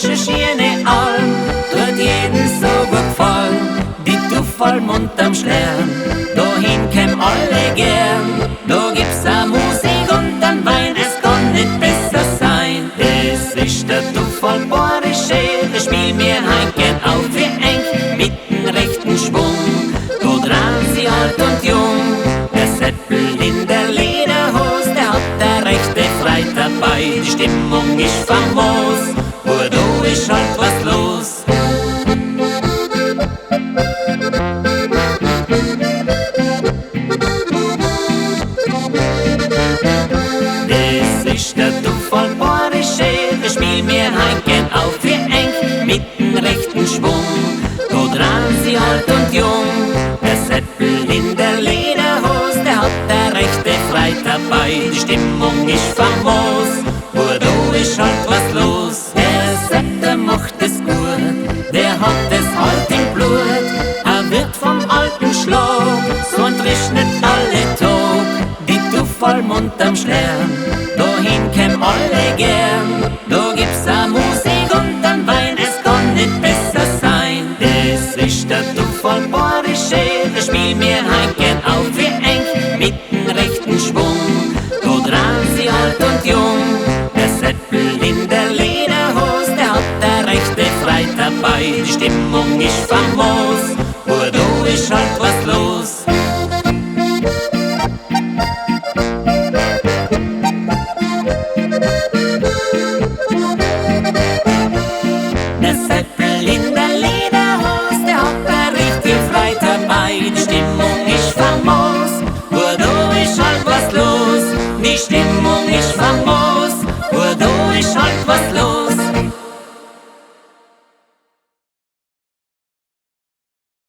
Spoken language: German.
frische, schöne Alm, tut jeden so gut gefallen, die du vollmond am Stern. Dahin käm alle gern, da gibt's a Musik und an Wein, es kann nicht besser sein. Das ist der Duffal Bayerische, das spiel mir heim gern auf wie eng, mit dem rechten Schwung, da dran sie alt und jung. Der Seppel in der Lederhose, der hat der rechte Freit dabei, die Stimmung ist famos, da ist halt was los. Das ist der Duffal Bayerische, der spiel mir heim gern auf wie eng, mit dem rechten Schwung, da dran sie alt und jung. Der Seppel in der Lederhose, der hat der rechte Freit dabei, die Stimmung ist famos, da ist halt was los. Der Sepp, der macht es gut, der hat es halt im Blut, er wird vom alten Schlag, so entrischnet alle Tag, die Duffalmund am Stern, dahin käm alle gern, da gibt's a Musik und an Wein, es kann nicht besser sein. Das ist der Duffal Bayerische, der spiel mir heim gern auf wie eng, mit dem rechten Schwung, da dran sie alt und jung. Der Seppel in der Lederhose, der hat der rechte Freit dabei, die Stimmung ist famos, da ist halt was los. Der Seppel in der Lederhose, der hat der rechte Freit dabei, die Stimmung ist famos, da ist halt was los. Die Stimmung ist famos, da ist halt was los.